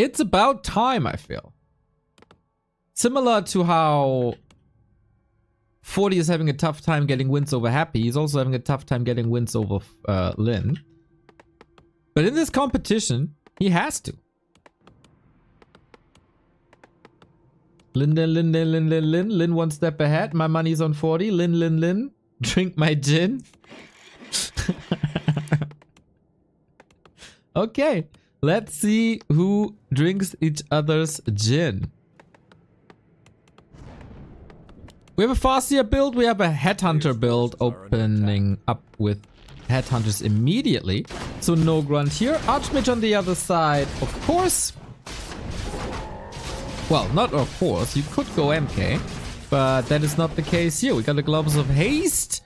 It's about time, I feel. Similar to how 40 is having a tough time getting wins over Happy, he's also having a tough time getting wins over Lin. But in this competition, he has to. Lin, one step ahead. My money's on 40. Lin. Drink my gin. Okay, let's see who drinks each other's gin. We have a Farseer build, we have a Headhunter build opening up with Headhunters immediately. So no grunt here. Archmage on the other side, of course. Well, not of course, you could go MK, but that is not the case here. We got the Gloves of Haste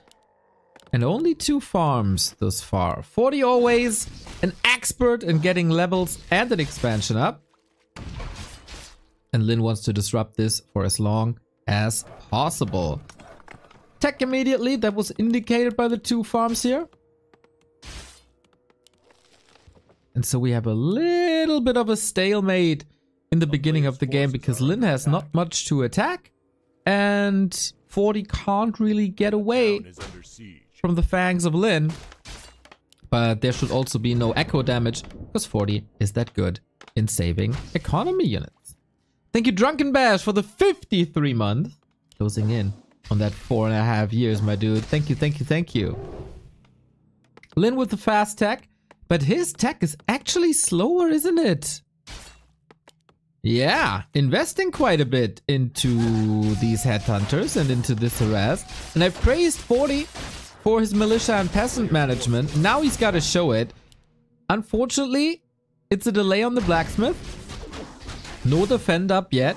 and only 2 farms thus far. 40 always an expert in getting levels and an expansion up. And Lin wants to disrupt this for as long as possible. Tech immediately, that was indicated by the 2 farms here. And so we have a little bit of a stalemate in the beginning of the game because Lin has not much to attack and 40 can't really get away from the fangs of Lin. But there should also be no echo damage because 40 is that good in saving economy units. Thank you Drunken Bash for the 53 month. Closing in on that 4.5 years, my dude. Thank you. Lin with the fast tech, but his tech is actually slower, isn't it? Yeah, investing quite a bit into these Headhunters and into this harass. And I've praised 40 for his militia and peasant management. Now he's got to show it. Unfortunately, it's a delay on the blacksmith. No defend up yet.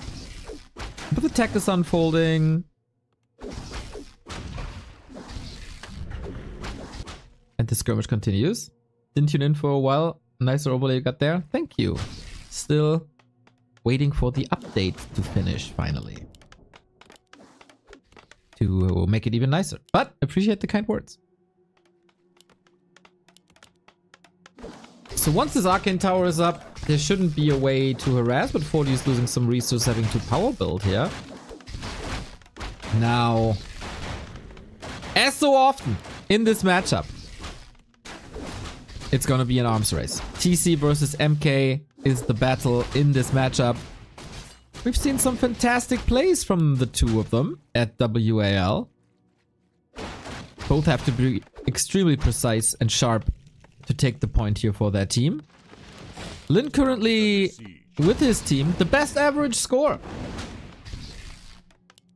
But the tech is unfolding. And the skirmish continues. Didn't tune in for a while. Nicer overlay you got there. Thank you. Still waiting for the update to finish finally. To make it even nicer. But appreciate the kind words. So once this Arcane Tower is up, there shouldn't be a way to harass, but 40 is losing some resources having to power build here. Now, as so often in this matchup, it's gonna be an arms race. TC versus MK is the battle in this matchup. We've seen some fantastic plays from the 2 of them at WAL. Both have to be extremely precise and sharp to take the point here for their team. Lin currently, with his team, the best average score.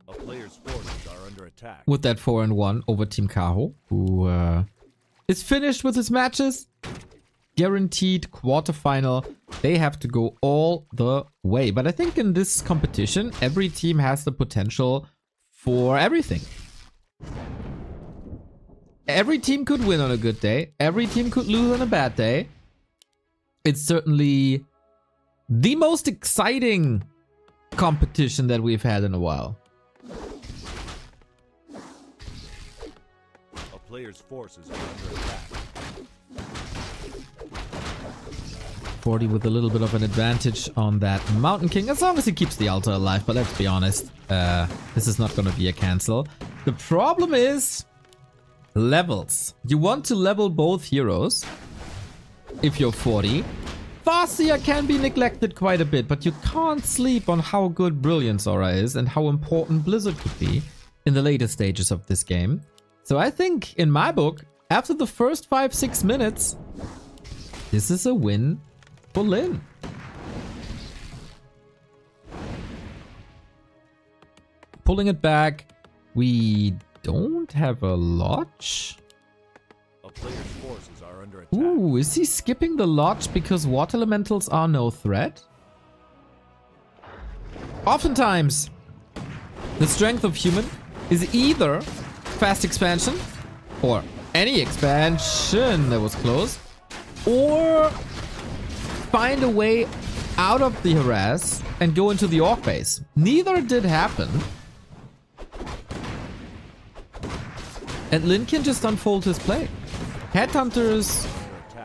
A player's forces are under attack. With that 4-1 over Team Kaho, who is finished with his matches. Guaranteed quarterfinal. They have to go all the way. But I think in this competition, every team has the potential for everything. Every team could win on a good day. Every team could lose on a bad day. It's certainly the most exciting competition that we've had in a while. A player's forces are under attack. 40 with a little bit of an advantage on that Mountain King, as long as he keeps the altar alive. But let's be honest, this is not going to be a cancel. The problem is levels. You want to level both heroes if you're 40. Farseer can be neglected quite a bit, but you can't sleep on how good Brilliance Aura is and how important Blizzard could be in the later stages of this game. So I think, in my book, after the first 5-6 minutes, this is a win for Lin. Pulling it back, we don't have a lodge. A player's forces are under attack. Ooh, is he skipping the lodge because water elementals are no threat? Oftentimes, the strength of human is either fast expansion or any expansion that was close, or find a way out of the harass and go into the orc base. Neither did happen. And Lin can just unfold his play. Headhunters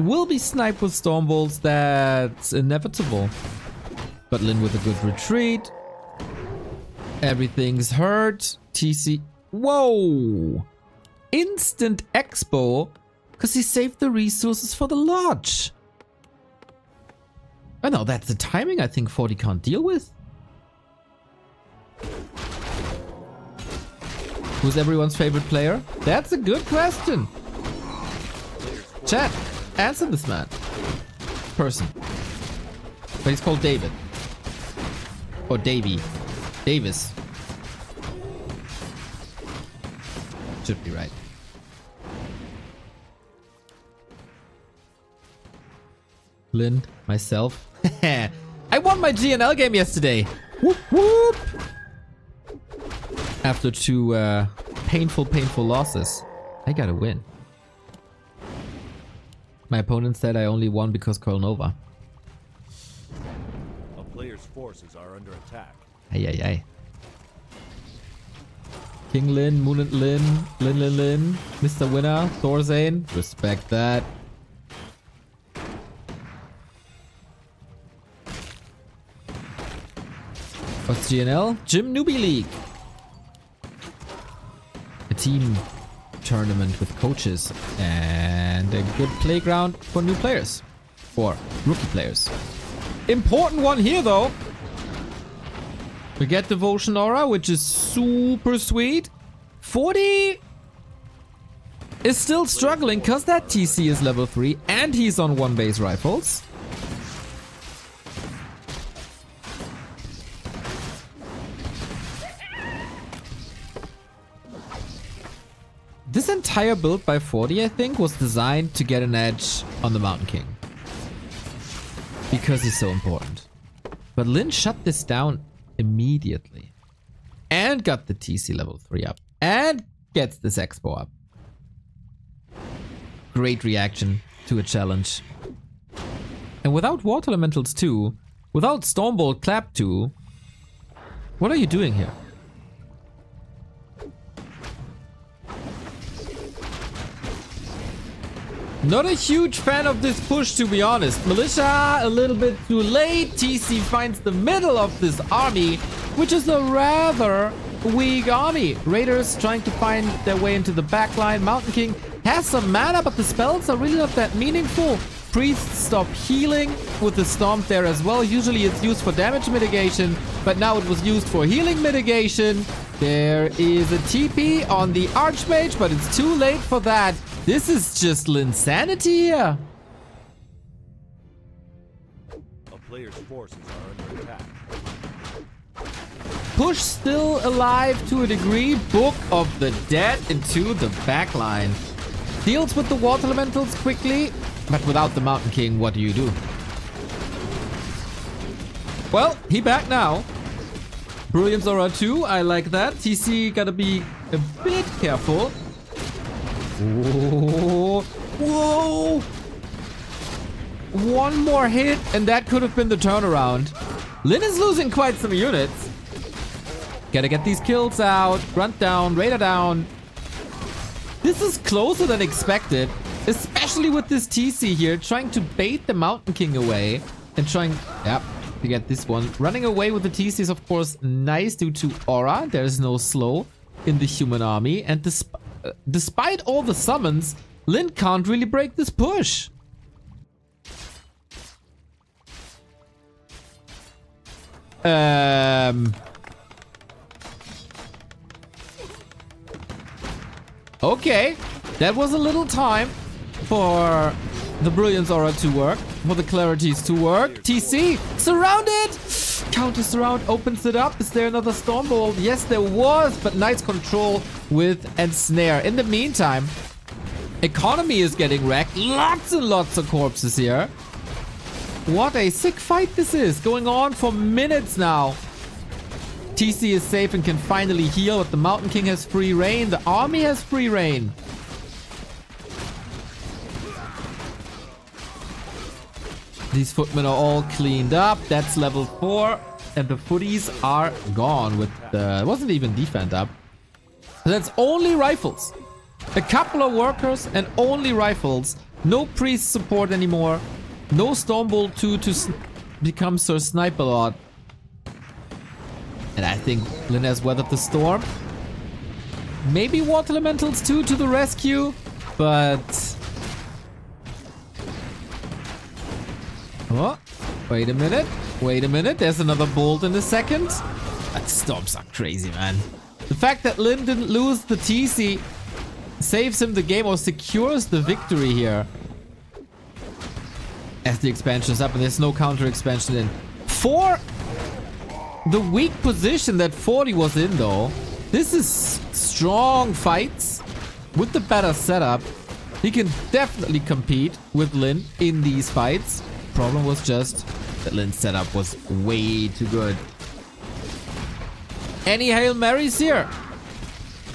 will be sniped with Stormbolts, that's inevitable. But Lin with a good retreat. Everything's hurt. TC. Whoa! Instant expo. Because he saved the resources for the lodge. Oh no, that's the timing I think 40 can't deal with. Who's everyone's favorite player? That's a good question. Chat, answer this man. Person. But he's called David. Or Davey. Davis. Should be right. Lin, myself. I won my GNL game yesterday. Whoop whoop. After 2 painful losses. I gotta win. My opponent said I only won because Curl Nova. A player's forces are under attack. Ay ay ay. King Lin, Moon and Lin, Lin, Mr. Winner, Thorzane. Respect that. What's GNL? Gym Newbie League. A team tournament with coaches and a good playground for new players. Or rookie players. Important one here though. We get Devotion Aura, which is super sweet. 40 is still struggling because that TC is level 3 and he's on 1 base rifles. This entire build by 40, I think, was designed to get an edge on the Mountain King. Because he's so important. But Lin shut this down immediately. And got the TC level 3 up. And gets this expo up. Great reaction to a challenge. And without Water Elementals 2, without Stormbolt Clap 2, what are you doing here? Not a huge fan of this push, to be honest. Militia, a little bit too late. TC finds the middle of this army, which is a rather weak army. Raiders trying to find their way into the backline. Mountain King has some mana, but the spells are really not that meaningful. Priests stop healing with the Stomp there as well. Usually it's used for damage mitigation, but now it was used for healing mitigation. There is a TP on the Archmage, but it's too late for that. This is just Linsanity here. A player's forces are under attack. Push still alive to a degree. Book of the Dead into the backline. Deals with the Water Elementals quickly, but without the Mountain King, what do you do? Well, he back now. Brilliance Aura 2, I like that. TC gotta be a bit careful. Whoa. Whoa. One more hit and that could have been the turnaround. Lin is losing quite some units. Gotta get these kills out. Grunt down, Raider down. This is closer than expected. Especially with this TC here. Trying to bait the Mountain King away. And trying... Yep. To get this one. Running away with the TC is of course nice due to aura. There's no slow in the human army. And despite all the summons, Lin can't really break this push. Okay. That was a little time for the Brilliance Aura to work. For the Clarities to work. TC surrounded. Counter surround opens it up. Is there another Stormbolt? Yes, there was, but nice control with Ensnare. In the meantime, economy is getting wrecked. Lots and lots of corpses here. What a sick fight this is. Going on for minutes now. TC is safe and can finally heal, but the Mountain King has free reign. The army has free reign. These footmen are all cleaned up. That's level 4. And the footies are gone with the... It wasn't even defend up. That's only rifles. A couple of workers and only rifles. No priest support anymore. No Stormbolt 2 to becomes her sniper lot. And I think Lin has weathered the storm. Maybe Water Elementals too to the rescue, but... Oh, wait a minute. Wait a minute. There's another bolt in a second. That storms are crazy, man. The fact that Lin didn't lose the TC saves him the game or secures the victory here. As the expansion is up and there's no counter expansion in. For the weak position that 40 was in though, this is strong fights with the better setup. He can definitely compete with Lin in these fights. Problem was just that Lin's setup was way too good. Any Hail Marys here?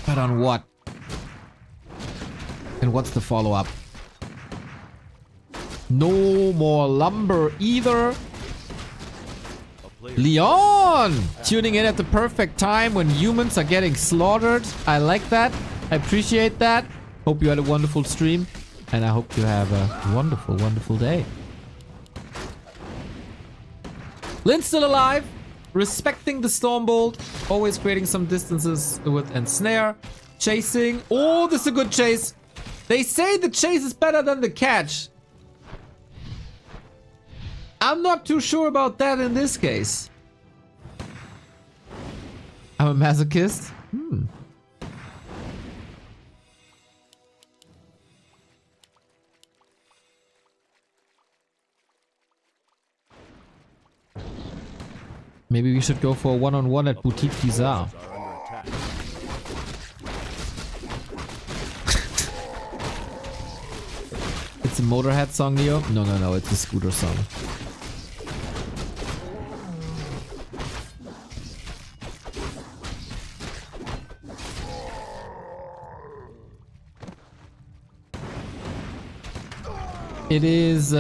But on what? And what's the follow-up? No more lumber either. Leon! Tuning in at the perfect time when humans are getting slaughtered. I like that. I appreciate that. Hope you had a wonderful stream. And I hope you have a wonderful, wonderful day. Lin's still alive. Respecting the Stormbolt. Always creating some distances with Ensnare. Chasing. Oh, this is a good chase. They say the chase is better than the catch. I'm not too sure about that in this case. I'm a masochist. Maybe we should go for a one-on-one at Boutique Bizarre. It's a Motorhead song, Leo? No, no, no, it's a Scooter song. It is,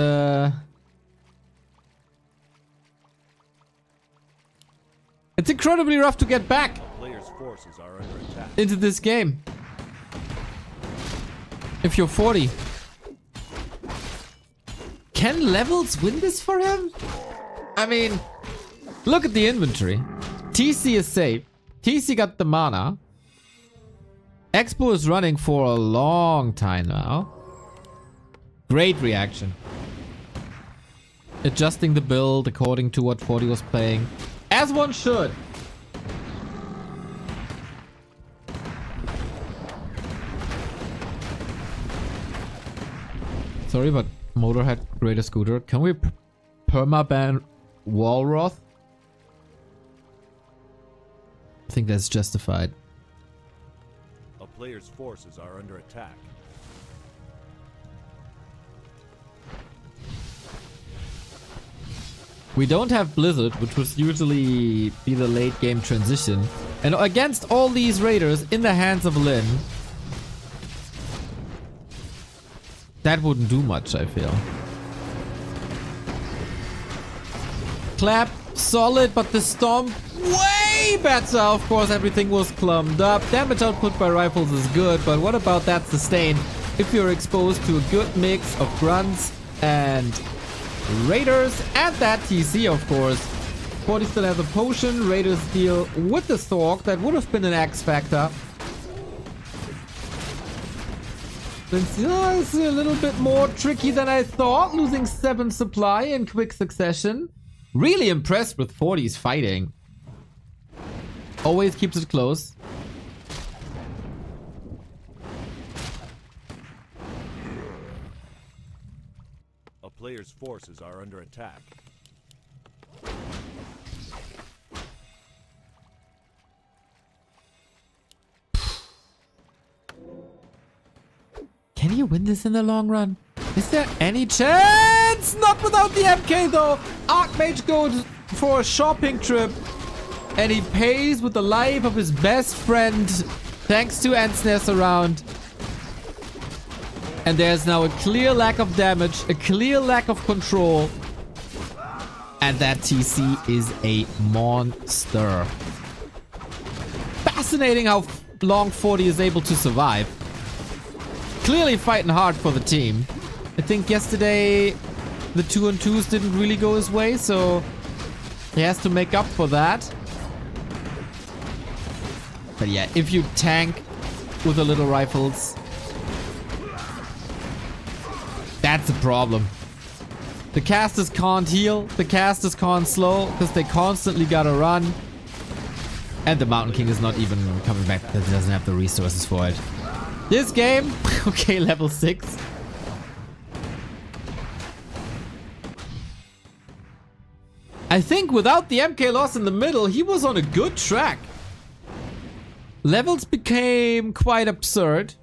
it's incredibly rough to get back into this game. If you're 40. Can levels win this for him? I mean, look at the inventory. TC is safe. TC got the mana. Expo is running for a long time now. Great reaction. Adjusting the build according to what 40 was playing. As one should. Sorry, but Motorhead Greater Scooter. Can we permaban Walroth? I think that's justified. A player's forces are under attack. We don't have Blizzard, which would usually be the late game transition. And against all these raiders in the hands of Lin, that wouldn't do much, I feel. Clap, solid, but the Storm way better. Of course, everything was clumped up. Damage output by rifles is good, but what about that sustain? If you're exposed to a good mix of grunts and raiders and that TC, of course. 40 still has a potion. Raiders deal with the Thork. That would have been an X factor. It's a little bit more tricky than I thought. Losing 7 supply in quick succession. Really impressed with 40's fighting. Always keeps it close. A player's forces are under attack. Can you win this in the long run? Is there any chance? Not without the MK though. Archmage goes for a shopping trip and he pays with the life of his best friend thanks to Ensnare's around. And there's now a clear lack of damage, a clear lack of control. And that TC is a monster. Fascinating how long 40 is able to survive. Clearly fighting hard for the team. I think yesterday the 2-on-2s didn't really go his way, so he has to make up for that. But yeah, if you tank with the little rifles, that's a problem. The casters can't heal, the casters can't slow, because they constantly gotta run. And the Mountain King is not even coming back because he doesn't have the resources for it. This game, okay, level 6. I think without the MK loss in the middle, he was on a good track. Levels became quite absurd.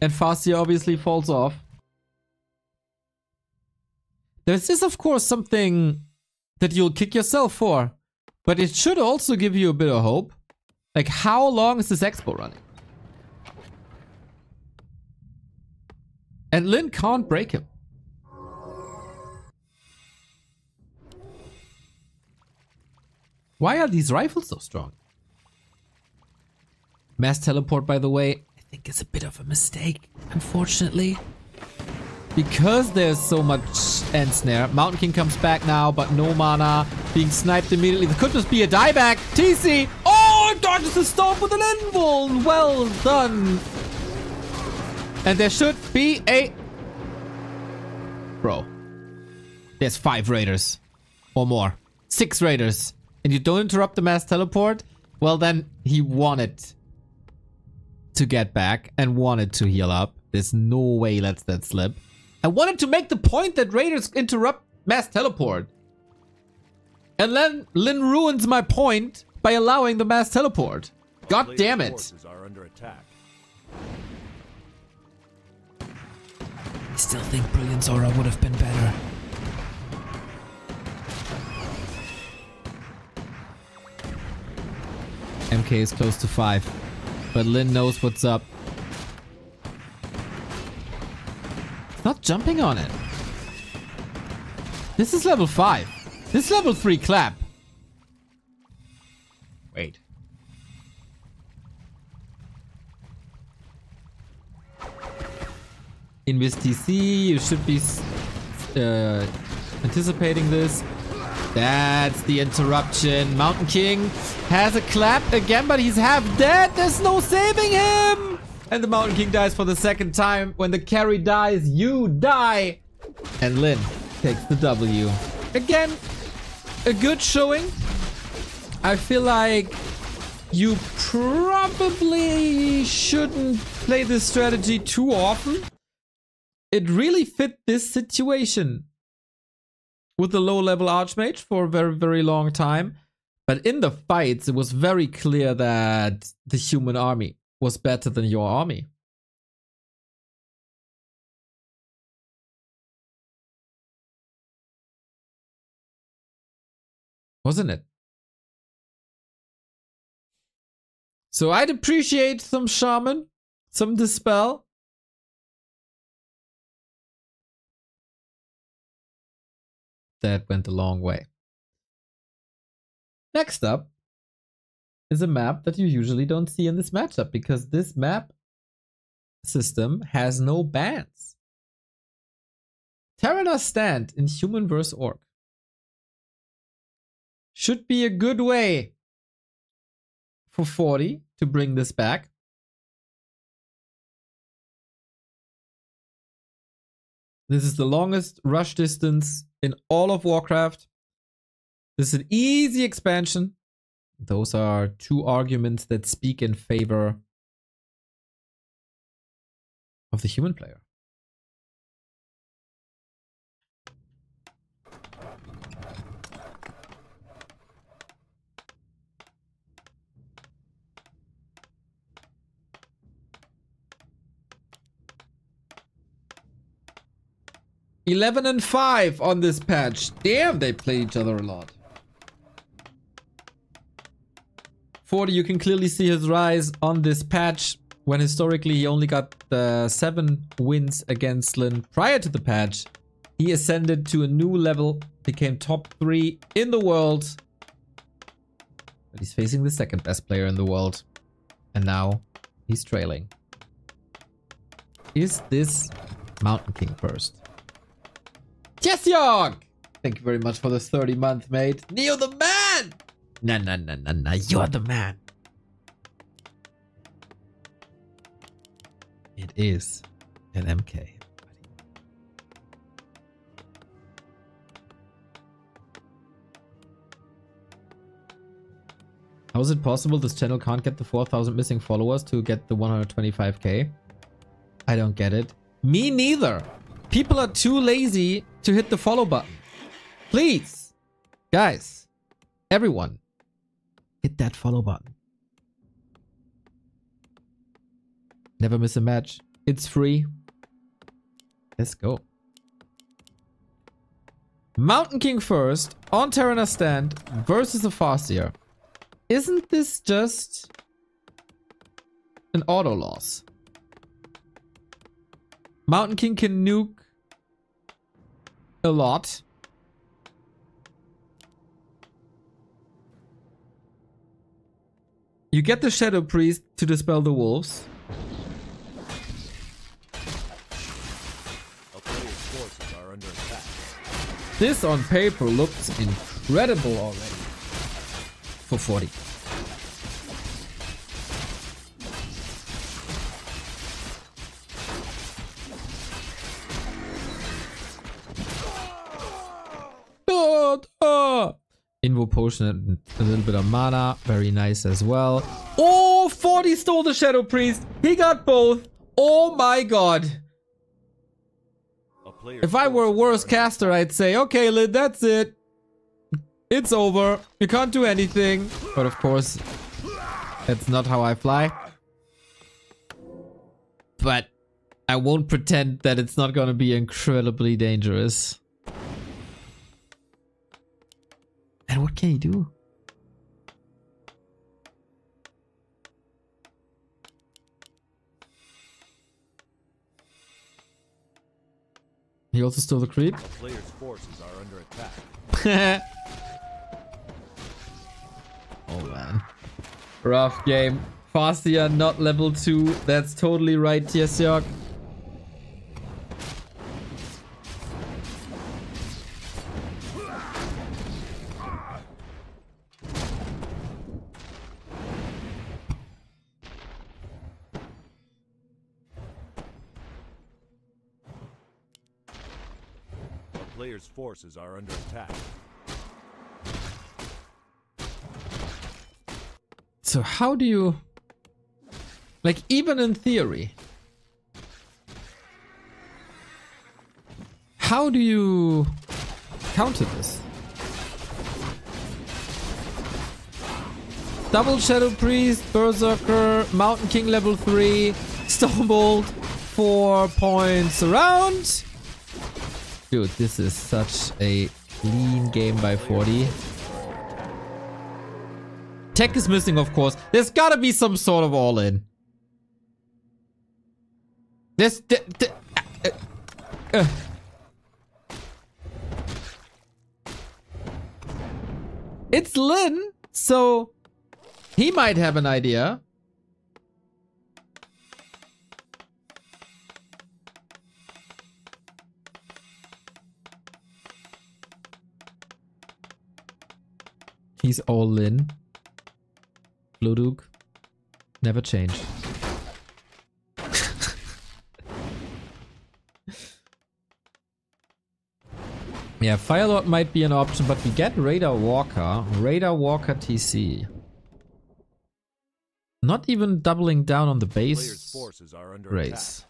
And Fastia obviously falls off. This is, of course, something that you'll kick yourself for. But it should also give you a bit of hope. Like, how long is this expo running? And Lin can't break him. Why are these rifles so strong? Mass teleport, by the way, I think is a bit of a mistake, unfortunately. Because there's so much end snare. Mountain King comes back now, but no mana. Being sniped immediately. There could just be a dieback. TC! Oh, dodges the storm with an invuln! Well done! And there should be a... Bro. There's 5 raiders. Or more. 6 raiders. And you don't interrupt the mass teleport? Well then, he wanted to get back and wanted to heal up. There's no way he lets that slip. I wanted to make the point that raiders interrupt mass teleport. And then Lin ruins my point by allowing the mass teleport. God damn it. Are under attack. I still think Brilliance Aura would have been better. MK is close to 5. But Lin knows what's up. Not jumping on it. This is level 5. This is level 3 clap. Wait. Invest TC, you should be anticipating this. That's the interruption. Mountain King has a clap again, but he's half dead. There's no saving him. And the Mountain King dies for the 2nd time. When the carry dies, you die. And Lin takes the W. Again, a good showing. I feel like you probably shouldn't play this strategy too often. It really fit this situation with the low-level Archmage for a very, very long time. But in the fights, it was very clear that the human army was better than your army. Wasn't it? So I'd appreciate some Shaman, some Dispel. That went a long way. Next up is a map that you usually don't see in this matchup, because this map system has no bans. Terranos Stand in Human vs. Orc. Should be a good way for 40 to bring this back. This is the longest rush distance in all of Warcraft. This is an easy expansion. Those are 2 arguments that speak in favor of the human player. (11-5) on this patch. Damn, they play each other a lot. 40, you can clearly see his rise on this patch, when historically he only got 7 wins against Lin. Prior to the patch, he ascended to a new level, became top 3 in the world. But he's facing the 2nd best player in the world. And now he's trailing. Is this Mountain King first. Jessyog! Thank you very much for this 30-month, mate. Neo the man! Nah, you're the man. It is an MK. How is it possible this channel can't get the 4,000 missing followers to get the 125k? I don't get it. Me neither. People are too lazy to hit the follow button. Please, guys, everyone, hit that follow button. Never miss a match. It's free. Let's go. Mountain King first on Terraner stand versus a Farseer. Isn't this just an auto loss? Mountain King can nuke a lot. You get the Shadow Priest to dispel the wolves. A player's forces are under attack. This on paper looks incredible already. For 40. Invo potion and a little bit of mana. Very nice as well. Oh, 40 stole the Shadow Priest. He got both. Oh my god. If I were a worse caster, I'd say, okay, Lid, that's it. It's over. You can't do anything. But of course, that's not how I fly. But I won't pretend that it's not gonna be incredibly dangerous. And what can you do? He also stole the creep. The player's forces are under attack. Oh man. Rough game. Farseer not level 2. That's totally right, Jessyog. The player's forces are under attack. So how do you... Like, even in theory... How do you counter this? Double Shadow Priest, Berserker, Mountain King level 3, Stormbolt, 4 points around. Dude, this is such a clean game by 40. Tech is missing, of course. There's gotta be some sort of all-in. This... It's Lin, so he might have an idea. He's all in. Blue Duke. Never change. Yeah, Firelord might be an option, but we get Radar Walker. Radar Walker TC. Not even doubling down on the base Forces are under race. attack.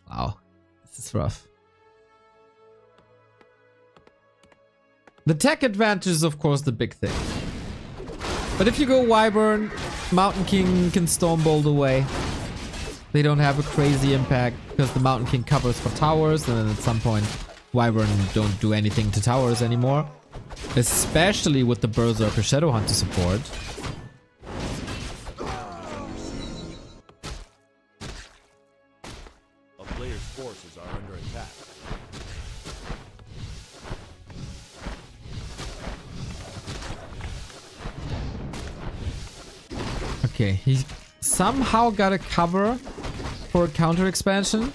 Wow, this is rough. The tech advantage is of course the big thing. But if you go Wyvern, Mountain King can Stormbolt away. They don't have a crazy impact because the Mountain King covers for towers, and then at some point Wyvern don't do anything to towers anymore. Especially with the Berserker Shadowhunter support. A player's forces are under attack. Okay, he somehow got a cover for a counter expansion.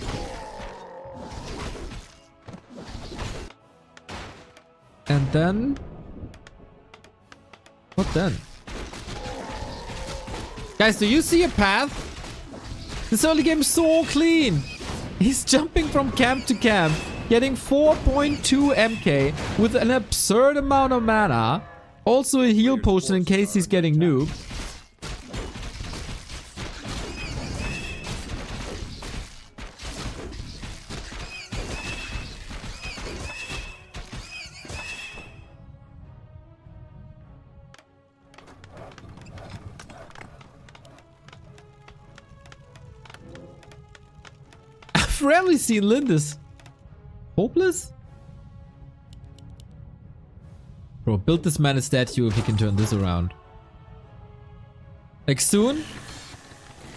And then... what then? Guys, do you see a path? This early game is so clean. He's jumping from camp to camp, getting 4.2 MK with an absurd amount of mana. Also a heal potion in case he's getting noobed. I've rarely seen Lyn this hopeless. Bro, build this man a statue if he can turn this around. Like soon,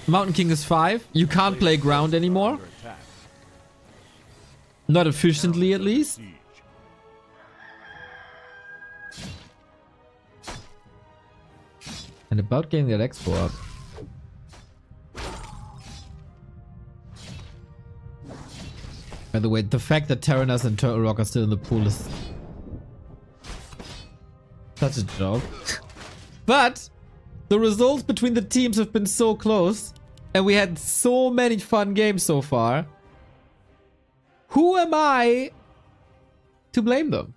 Mountain King is 5. You can't play ground anymore. Not efficiently, at least. And about getting that expo up. By the way, the fact that Terranas and Turtle Rock are still in the pool is such a joke. But the results between the teams have been so close, and we had so many fun games so far. Who am I to blame them?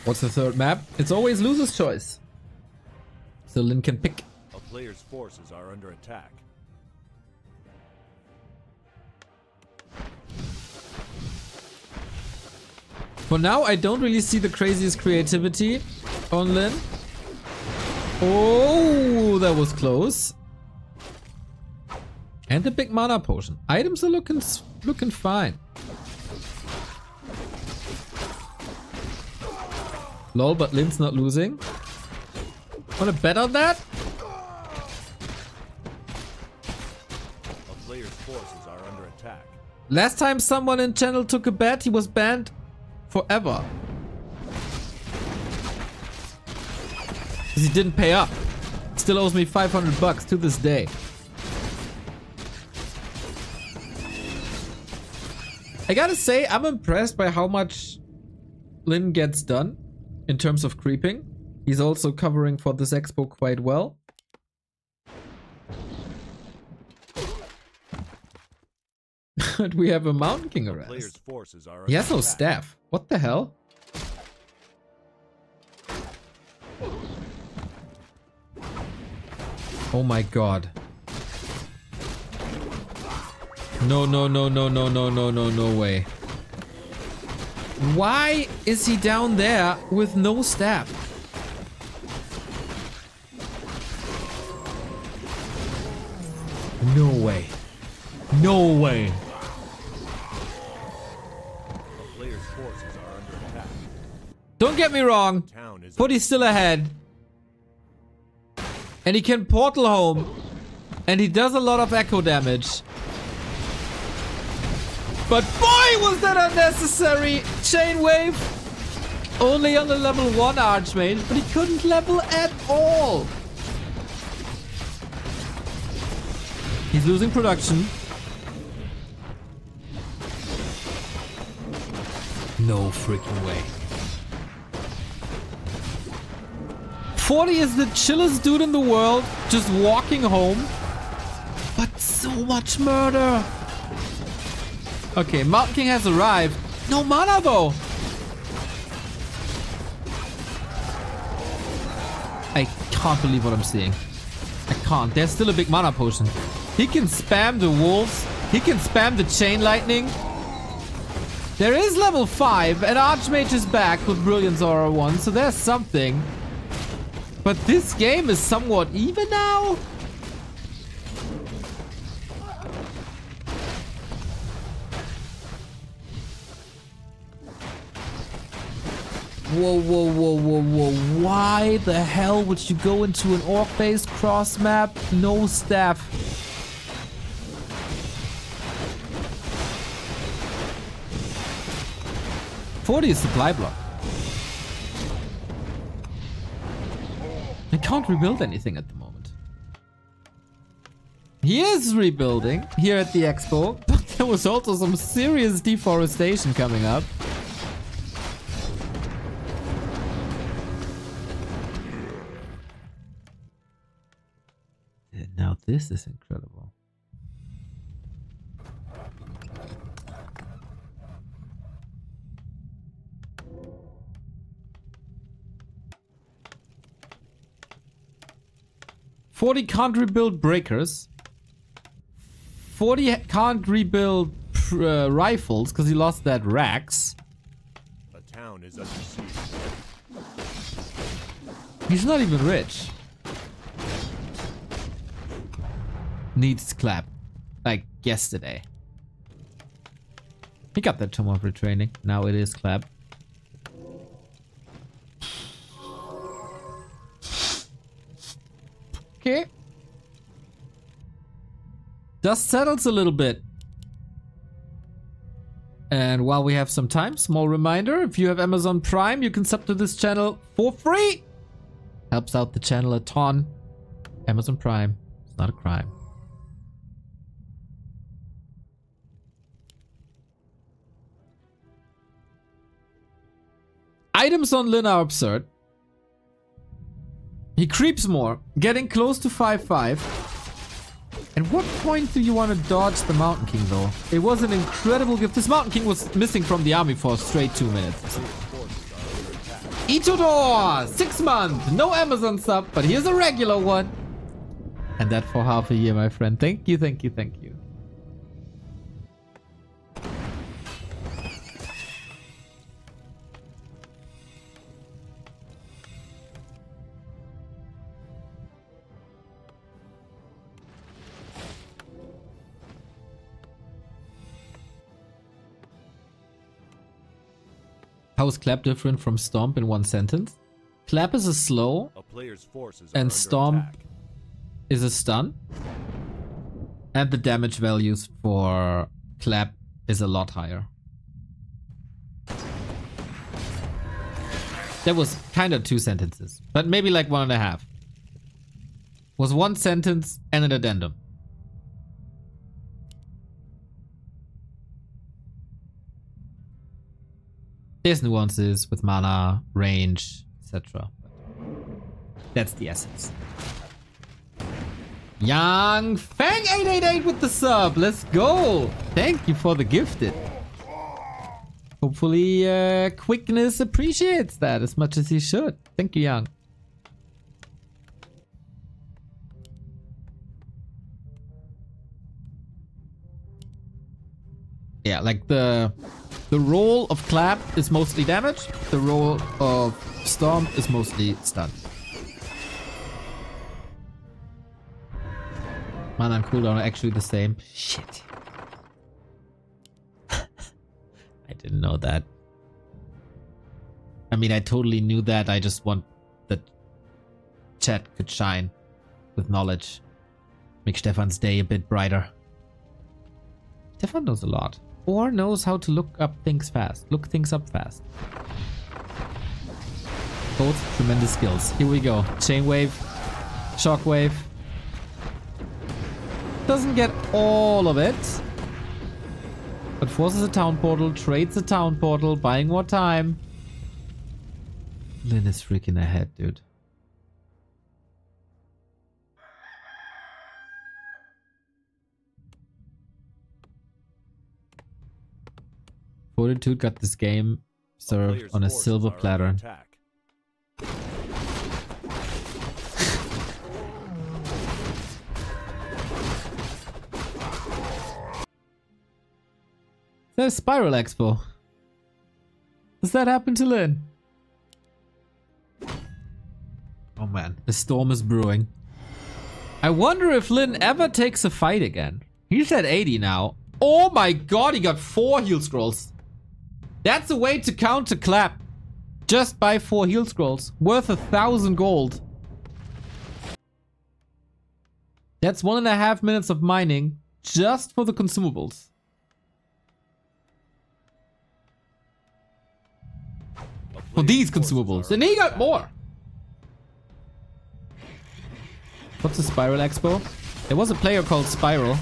What's the third map? It's always loser's choice. So Lyn can pick. A player's forces are under attack. For now, I don't really see the craziest creativity on Lyn. Oh, that was close. And the big mana potion. Items are looking fine. Lol, but Lyn's not losing. Wanna bet on that? A player's forces are under attack. Last time someone in channel took a bet, he was banned forever. Because he didn't pay up. Still owes me 500 bucks to this day. I gotta say, I'm impressed by how much Lyn gets done in terms of creeping. He's also covering for this expo quite well. But we have a Mountain King arrest. He has no staff. What the hell? Oh my god. No, no, no, no, no, no, no, no, no way. Why is he down there with no staff? No way. No way. Don't get me wrong. Footy's still ahead. And he can portal home. And he does a lot of echo damage. But boy, was that unnecessary! Chain wave! Only on the level 1 Archmage, but he couldn't level at all! He's losing production. No freaking way. 40 is the chillest dude in the world, just walking home. But so much murder! Okay, Mountain King has arrived. No mana though! I can't believe what I'm seeing. I can't. There's still a big mana potion. He can spam the wolves. He can spam the chain lightning. There is level 5 and Archmage is back with Brilliance Aura 1, so there's something. But this game is somewhat even now. Whoa, whoa, whoa, whoa, whoa. Why the hell would you go into an orc-based cross map? No staff. $40 is supply block. can't rebuild anything at the moment. He is rebuilding here at the expo, but there was also some serious deforestation coming up. Now this is incredible. "40 can't rebuild breakers. 40 can't rebuild rifles because he lost that Rax. A town is under siege. He's not even rich. Needs clap. Like yesterday. He got that Tomb of Retraining. Now it is clap. Okay. Dust settles a little bit. And while we have some time, small reminder, if you have Amazon Prime, you can sub to this channel for free. Helps out the channel a ton. Amazon Prime. It's not a crime. Items on Lin are absurd. He creeps more, getting close to 5-5. At what point do you want to dodge the Mountain King though? It was an incredible gift. This Mountain King was missing from the army for a straight 2 minutes. Itodor! 6 months! No Amazon sub, but here's a regular one. And that for half a year, my friend. Thank you, thank you, thank you. How is Clap different from Stomp in one sentence? Clap is a slow, and Stomp is a stun. And the damage values for Clap is a lot higher. That was kind of 2 sentences, but maybe like 1.5. Was 1 sentence and an addendum. There's nuances with mana, range, etc. That's the essence. Young Fang 888 with the sub. Let's go. Thank you for the gifted. Hopefully Quickness appreciates that as much as he should. Thank you, Young. Yeah, like the role of Clap is mostly damage. The role of Stomp is mostly stun. Mana and cooldown are actually the same. Shit. I didn't know that. I mean, I totally knew that. I just want that chat could shine with knowledge. Make Stefan's day a bit brighter. Stefan knows a lot. Or knows how to look up things fast. Look things up fast. Both tremendous skills. Here we go. Chain wave. Shock wave. Doesn't get all of it. But forces a town portal. Trades a town portal. Buying more time. Lin is freaking ahead, dude. Fortitude got this game served on a silver platter. Is that a Spiral Expo? Does that happen to Lin? Oh man, the storm is brewing. I wonder if Lin ever takes a fight again. He's at 80 now. Oh my god, he got 4 heal scrolls. That's a way to counter Clap. Just buy 4 heal scrolls. Worth 1,000 gold. That's 1.5 minutes of mining just for the consumables. For these consumables. And he got more. What's a Spiral Expo? There was a player called Spiral,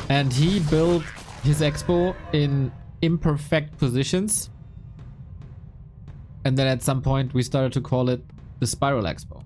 and he built his expo in imperfect positions. And then at some point we started to call it the Spiral Expo.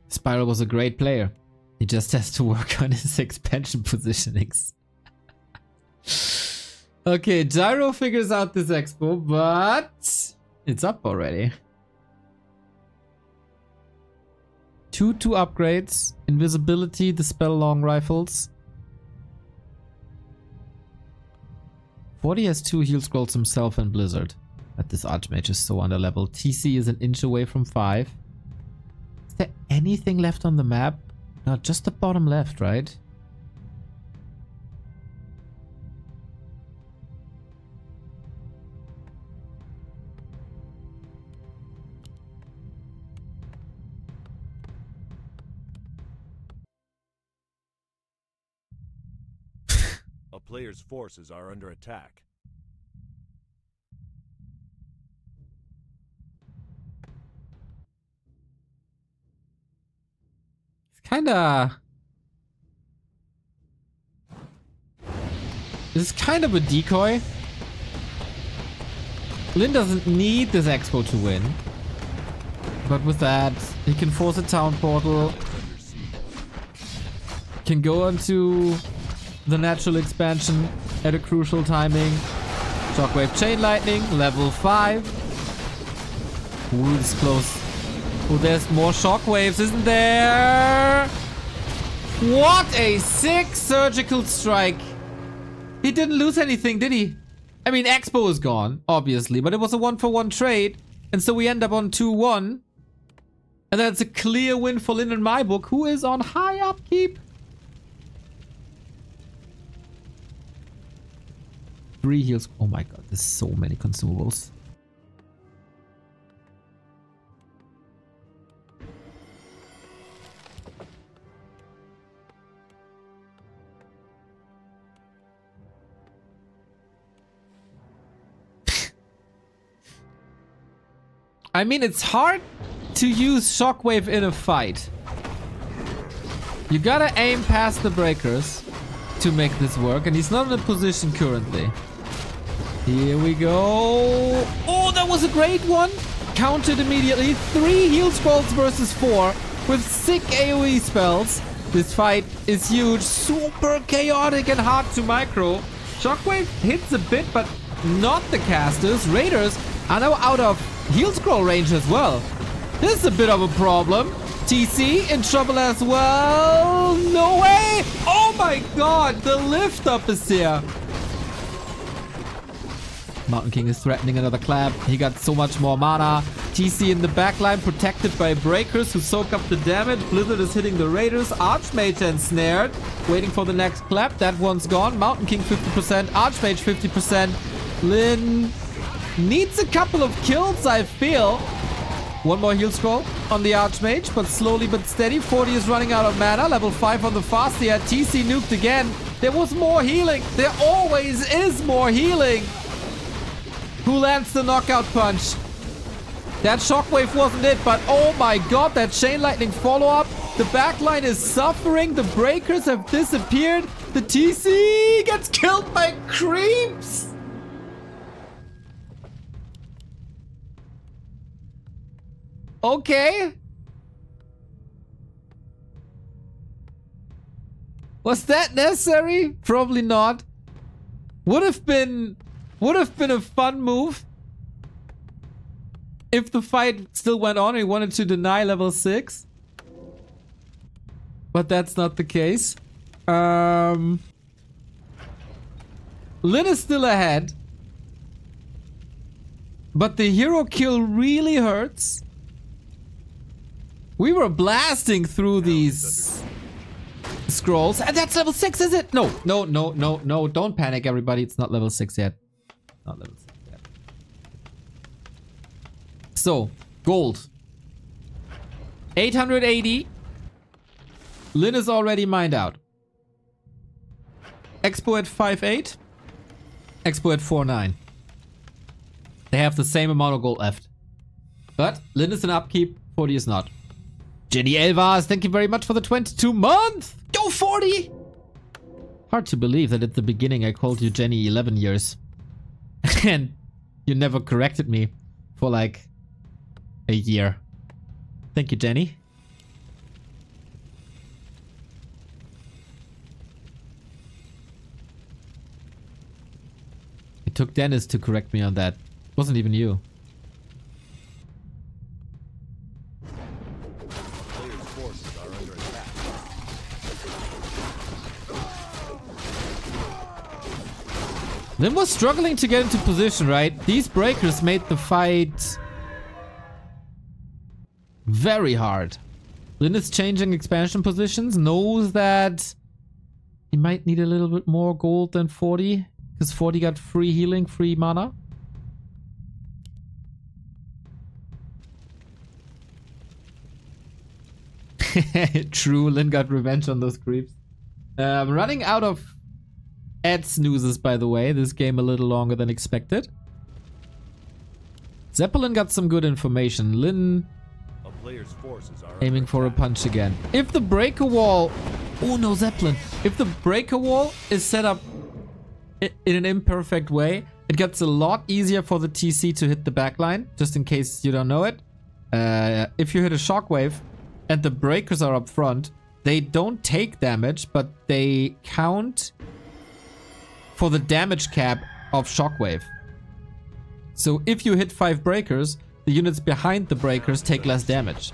Spiral was a great player. He just has to work on his expansion positionings. Okay, Gyro figures out this expo, but it's up already. 2 upgrades. Invisibility, Dispel long rifles. 40 has 2 heal scrolls himself and Blizzard. But this Archmage is so under level. TC is an inch away from 5. Is there anything left on the map? No, just the bottom left, right? A player's forces are under attack. This is kind of a decoy. Lin doesn't need this expo to win. But with that, he can force a town portal. Can go onto the natural expansion at a crucial timing. Shockwave Chain Lightning, level 5. Ooh, this is close. Oh, there's more shockwaves, isn't there? What a sick surgical strike. He didn't lose anything, did he? I mean, Expo is gone, obviously, but it was a 1-for-1 trade. And so we end up on 2-1. And that's a clear win for Lin in my book, who is on high upkeep. 3 heals. Oh my god, there's so many consumables. I mean, it's hard to use Shockwave in a fight. You gotta aim past the breakers to make this work, and he's not in a position currently. Here we go. Oh, that was a great one. Counted immediately. 3 heal scrolls versus 4 with sick AoE spells. This fight is huge, super chaotic and hard to micro. Shockwave hits a bit, but not the casters. Raiders are now out of heal scroll range as well. This is a bit of a problem. TC in trouble as well. No way! Oh my god, the lift up is here. Mountain King is threatening another clap. He got so much more mana. TC in the backline protected by breakers who soak up the damage. Blizzard is hitting the Raiders. Archmage ensnared. Waiting for the next clap. That one's gone. Mountain King 50%. Archmage 50%. Lin needs a couple of kills, I feel. One more heal scroll on the Archmage, but slowly but steady. 40 is running out of mana. Level 5 on the fast here. TC nuked again. There was more healing. There always is more healing. Who lands the knockout punch? That shockwave wasn't it, but oh my god, that chain lightning follow-up. The backline is suffering. The breakers have disappeared. The TC gets killed by creeps. Okay. Was that necessary? Probably not. Would have been a fun move if the fight still went on and he wanted to deny level 6. But that's not the case. Lin is still ahead. But the hero kill really hurts. We were blasting through these scrolls. And that's level 6, is it? No, no, no, no, no. Don't panic, everybody. It's not level 6 yet. Not level 6 yet. So, Gold. 880. Lynn is already mined out. Expo at 5.8. Expo at 4.9. They have the same amount of gold left. But Lynn is in upkeep, 40 is not. Jenny Elvas, thank you very much for the 22 month. Go 40! Hard to believe that at the beginning I called you Jenny 11 years. And you never corrected me for like a year. Thank you, Jenny. It took Dennis to correct me on that. It wasn't even you. Players' forces are under attack. Lynn was struggling to get into position, right? These breakers made the fight very hard. Lynn is changing expansion positions, knows that he might need a little bit more gold than 40, because 40 got free healing, free mana. True, Lynn got revenge on those creeps. Running out of ad snoozes, by the way. This game a little longer than expected. Zeppelin got some good information. Lynn A player's forces are aiming under for a attack. punch again. If the breaker wall... Oh no, Zeppelin. If the breaker wall is set up in an imperfect way, it gets a lot easier for the TC to hit the backline. Just in case you don't know it. If you hit a shockwave and the breakers are up front, they don't take damage, but they count for the damage cap of shockwave. So if you hit 5 breakers, the units behind the breakers take less damage.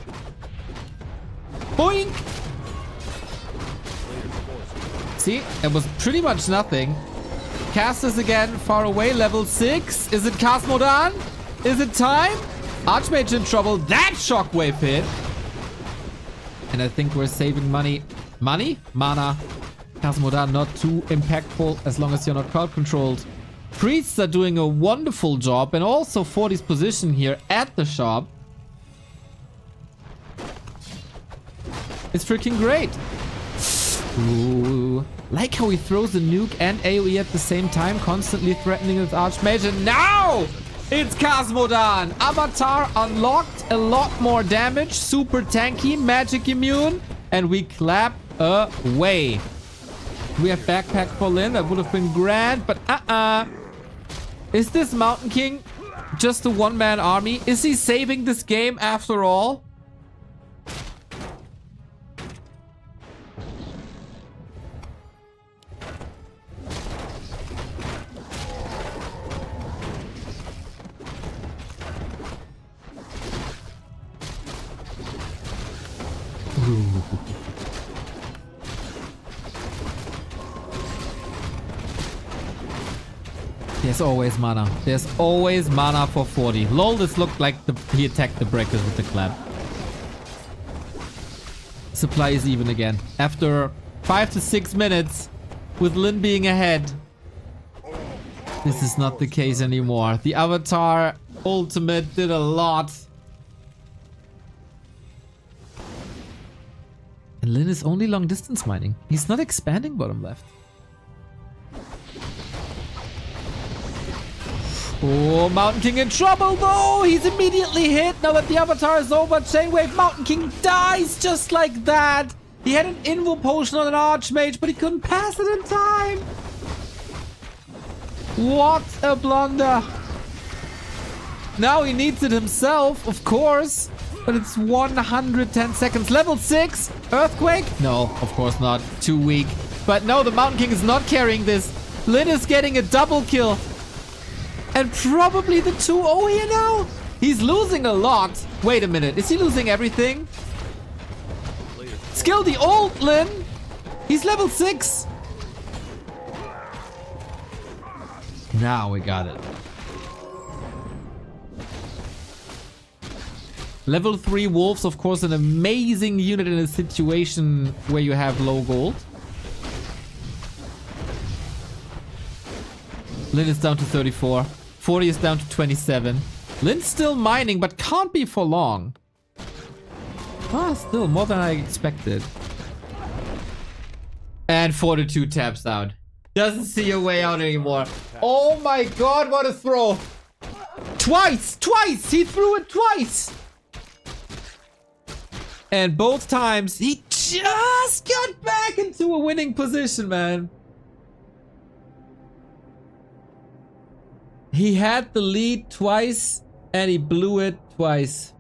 Boink! See, it was pretty much nothing. Casters again, far away, level 6. Is it Cosmodan? Is it time? Archmage in trouble. That shockwave hit. And I think we're saving money. Money? Mana. Cosmodan not too impactful as long as you're not crowd controlled. Priests are doing a wonderful job, and also 40's position here at the shop. It's freaking great. Ooh. Like how he throws a nuke and AoE at the same time, constantly threatening his Archmage. And now it's Cosmodan. Avatar unlocked, a lot more damage, super tanky, magic immune, and we clap away. We have backpack for Lynn. That would have been grand, but Is this Mountain King just a one-man army? Is he saving this game after all? Ooh. There's always mana. There's always mana for 40. Lol, this looked like he attacked the breakers with the clap. Supply is even again. After 5 to 6 minutes, with Lynn being ahead, this is not the case anymore. The Avatar ultimate did a lot. And Lynn is only long distance mining. He's not expanding bottom left. Oh, Mountain King in trouble though! He's immediately hit now that the Avatar is over. Chainwave, Mountain King dies just like that! He had an Invo potion on an Archmage, but he couldn't pass it in time! What a blunder! Now he needs it himself, of course, but it's 110 seconds. Level 6? Earthquake? No, of course not. Too weak. But no, the Mountain King is not carrying this. Lynn is getting a double kill. And probably the 2-0 here now? He's losing a lot. Wait a minute. Is he losing everything? Skill the ult, Lynn. He's level 6. Now we got it. Level 3 Wolves, of course, an amazing unit in a situation where you have low gold. Lynn is down to 34. 40 is down to 27. Lynn's still mining, but can't be for long. Ah, still more than I expected. And Fortitude taps out. Doesn't see a way out anymore. Oh my god, what a throw! Twice! Twice! He threw it twice! And both times, he just got back into a winning position, man. He had the lead twice, and he blew it twice.